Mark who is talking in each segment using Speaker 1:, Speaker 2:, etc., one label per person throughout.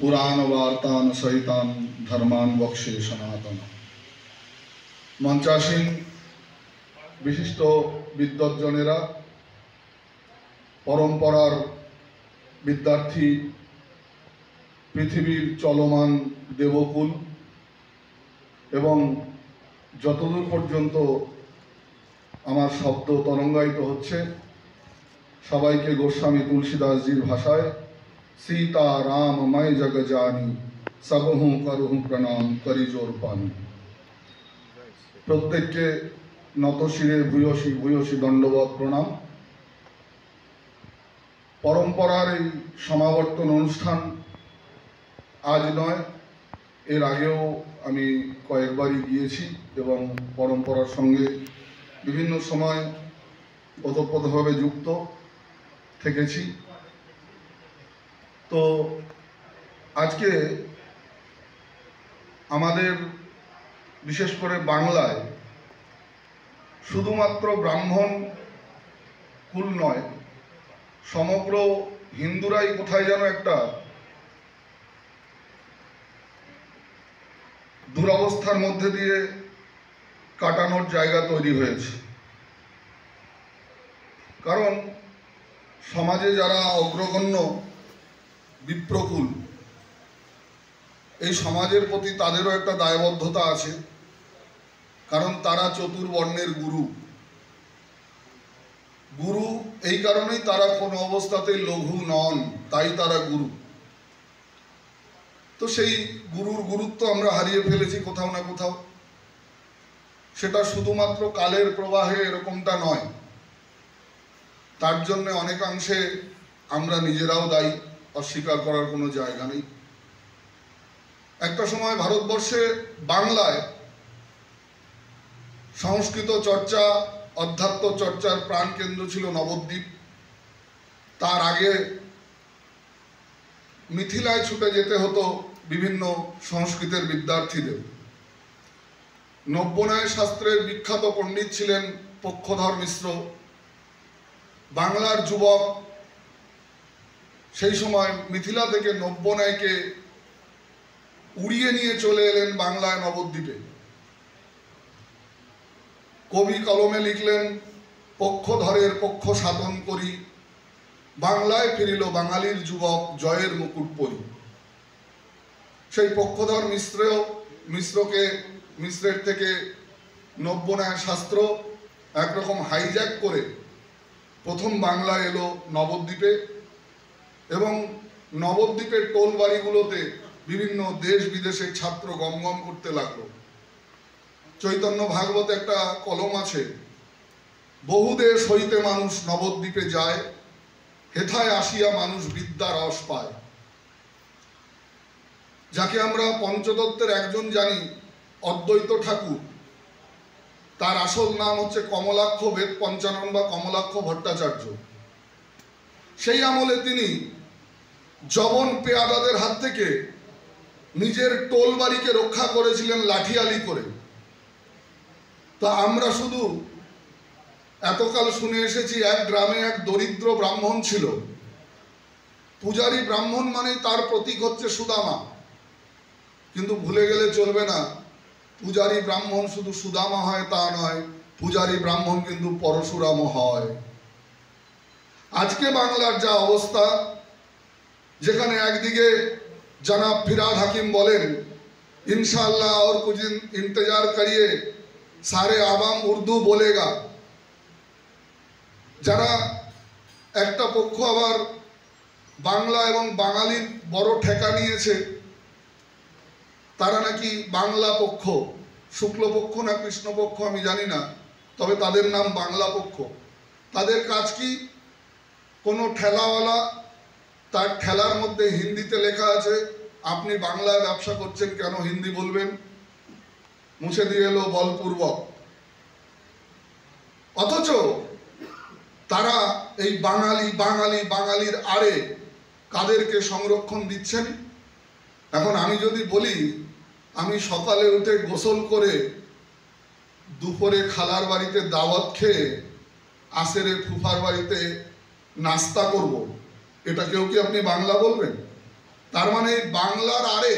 Speaker 1: पुराण वार्तान सहितान धर्मान बक्षे सनातन। मंचासीन विशिष्ट विद्वज्जनेरा, परम्परार विद्यार्थी, पृथिवीर चलमान देवकुल एवं যতদূর পর্যন্ত আমার শব্দ তরঙ্গায়িত হচ্ছে সবাইকে গোস্বামী তুলসীদাসজির ভাষায় सीता राम मैं जग जानी सबहु करहु प्रणाम करी जोर पानी। प्रत्येकके नतशिरे भूयसी भूयसी दंडवत प्रणाम। परम्परार এই সমাবর্তন অনুষ্ঠান আজ নয়, এর আগেও আমি কয়েকবারই গিয়েছি এবং পরম্পরার সঙ্গে বিভিন্ন সময় ওতপ্রোতভাবে যুক্ত থেকেছি। তো আজকে আমাদের বিশেষ করে বাংলায় শুধুমাত্র ব্রাহ্মণ কুল নয়, সমগ্র হিন্দুরাই কোথায় যেন একটা দুরবস্থার মধ্যে দিয়ে কাটানোর জায়গা তৈরি হয়েছে। কারণ সমাজে যারা অগ্রগণ্য বিপ্রকুল, এই সমাজের প্রতি তাদেরও একটা দায়বদ্ধতা আছে, কারণ তারা চতুর্বর্ণের গুরু। গুরু এই কারণেই তারা কোনো অবস্থাতেই লঘু নন, তাই তারা গুরু। তো সেই গুরুর গুরুত্ব আমরা হারিয়ে ফেলেছি কোথাও না কোথাও। সেটা শুধুমাত্র কালের প্রবাহে এরকমটা নয়, তার জন্য অনেকাংশে আমরা নিজেরাও দায়ী, অস্বীকার করার কোনো জায়গা নেই। একটা সময় ভারতবর্ষে বাংলায় সংস্কৃত চর্চা, অধ্যাত্ম চর্চার প্রাণকেন্দ্র ছিল নবদ্বীপ। তার আগে মিথিলায় ছুটে যেতে হতো বিভিন্ন সংস্কৃতের বিদ্যার্থীদের। নব্যনায় শাস্ত্রের বিখ্যাত পণ্ডিত ছিলেন পক্ষধর মিশ্র। বাংলার যুবক সেই সময় মিথিলা থেকে নব্যনায়কে উড়িয়ে নিয়ে চলে এলেন বাংলায় নবদ্বীপে। কবি কলমে লিখলেন, পক্ষধরের পক্ষ সাধন করি, বাংলায় ফিরিল বাঙালির যুবক জয়ের মুকুট পরি। সেই পক্ষধর মিশ্রের থেকে নব্যনায় শাস্ত্র একরকম হাইজ্যাক করে প্রথম বাংলায় এলো নবদ্বীপে, এবং নবদ্বীপের টোল বাড়িগুলোতে বিভিন্ন দেশ বিদেশের ছাত্র গমগম করতে লাগলো। চৈতন্য ভাগবত একটা কলম আছে, বহু দেশ হইতে মানুষ নবদ্বীপে যায়, হেথায় আসিয়া মানুষ বিদ্যা রস পায়। যাকে আমরা পঞ্চতত্ত্বের একজন জানি, অদ্বৈত ঠাকুর, তার আসল নাম হচ্ছে কমলাক্ষ বেদ পঞ্চানন বা কমলাক্ষ ভট্টাচার্য। সেই আমলে তিনি জবন পেয়াদাদের হাত থেকে নিজের টোল বাড়িকে রক্ষা করেছিলেন লাঠিয়ালি করে। তো আমরা শুধু এতকাল শুনে এসেছি এক গ্রামে এক দরিদ্র ব্রাহ্মণ ছিল। পূজারী ব্রাহ্মণ মানেই তার প্রতীক হচ্ছে সুদামা, কিন্তু ভুলে গেলে চলবে না, পূজারী ব্রাহ্মণ শুধু সুদামা হয় তা নয়, পূজারী ব্রাহ্মণ কিন্তু পরশুরামও হয়। আজকে বাংলার যা অবস্থা, যেখানে একদিকে জনাব ফিরাদ হাকিম বলেন ইনশাআল্লাহ और कुछ दिन इंतजार करिए सारे आवाम उर्दू बोलेगा, যারা একটা পক্ষ আবার বাংলা এবং বাঙালির বড় ঠেকা নিয়েছে, তারা নাকি বাংলা পক্ষ, শুক্লপক্ষ না কৃষ্ণপক্ষ আমি জানি না, তবে তাদের নাম বাংলা পক্ষ। তাদের কাজ কি? কোনো ঠেলাওয়ালা, তার ঠেলার মধ্যে হিন্দিতে লেখা আছে আপনি বাংলায় ব্যবসা করছেন কেন হিন্দি বলবেন, মুছে দিয়ে এলো বলপূর্বক। অথচ তারা এই বাঙালি বাঙালি বাঙালির আড়ে কাদেরকে সংরক্ষণ দিচ্ছেন? এখন আমি যদি বলি আমি সকালে উঠে গোসল করে দুপুরে খালার বাড়িতে দাওয়াত খেয়ে আসেরে ফুফার বাড়িতে নাস্তা করব, এটা কেউ কি আপনি বাংলা বলবেন? তার মানে বাংলার আরে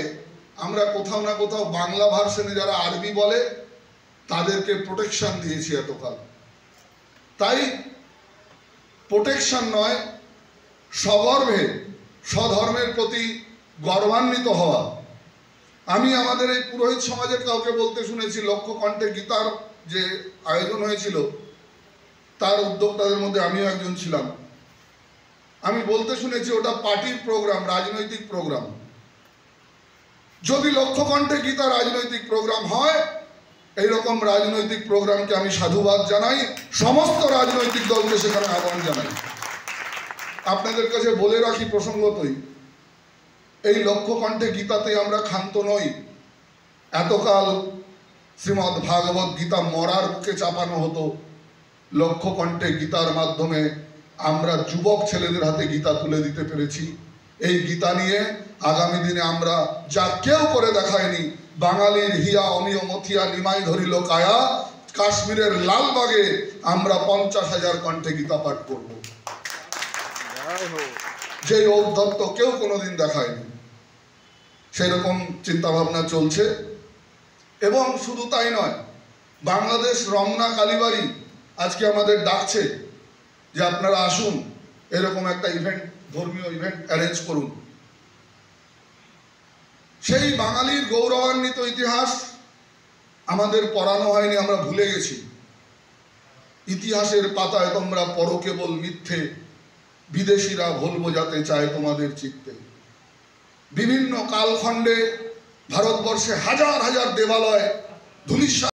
Speaker 1: আমরা কোথাও না কোথাও বাংলা ভার্সনে যারা আরবি বলে তাদেরকে প্রোটেকশন দিয়েছি এতকাল। তাই প্রোটেকশন নয়, সগর্বে স্বধর্মের প্রতি গর্বান্বিত হওয়া। আমি আমাদের এই পুরোহিত সমাজের কাউকে বলতে শুনেছি, লক্ষ্যকণ্ঠে গীতার যে আয়োজন হয়েছিল তার উদ্যোক্তাদের মধ্যে আমিও একজন ছিলাম। আমি বলতে শুনেছি ওটা পার্টির প্রোগ্রাম, রাজনৈতিক প্রোগ্রাম। যদি লক্ষ্যকণ্ঠে গীতা রাজনৈতিক প্রোগ্রাম হয়, এইরকম রাজনৈতিক প্রোগ্রামকে আমি সাধুবাদ জানাই, সমস্ত রাজনৈতিক দলকে সেখানে আহ্বান জানাই। আপনাদের কাছে বলে রাখি প্রসঙ্গতই, এই লক্ষ্যকণ্ঠে গীতাতে আমরা ক্ষান্ত নই। এতকাল শ্রীমদ্ ভাগবত গীতা মরার বুকে চাপানো হতো, লক্ষ্যকণ্ঠে গীতার মাধ্যমে আমরা যুবক ছেলেদের হাতে গীতা তুলে দিতে পেরেছি। এই গীতা নিয়ে আগামী দিনে আমরা যা কেউ করে দেখায়নি, বাঙালির হিয়া অমিয় মথিয়া নিমাই ধরিল কায়া, কাশ্মীরের লালবাগে আমরা 50,000 কণ্ঠে গীতা পাঠ করব, যে ঔদ্ধত্য কেউ কোনোদিন দেখায়নি। সেই রকম চিন্তাভাবনা চলছে। এবং শুধু তাই নয়, বাংলাদেশ রমনা কালীবাড়ি আজকে আমাদের ডাকছে যে আপনারা আসুন, এরকম একটা ইভেন্ট, ধর্মীয় ইভেন্ট অ্যারেঞ্জ করুন। সেই বাঙালির গৌরবান্বিত ইতিহাস আমাদের পড়ানো হয়নি, আমরা ভুলে গেছি। ইতিহাসের পাতায় তোমরা পড়ো কেবল মিথ্যে, বিদেশিরা ভুল বোঝাতে চায় তোমাদের চিত্তে। বিভিন্ন কালখণ্ডে ভারতবর্ষে হাজার হাজার দেবালয় ধূলিসাৎ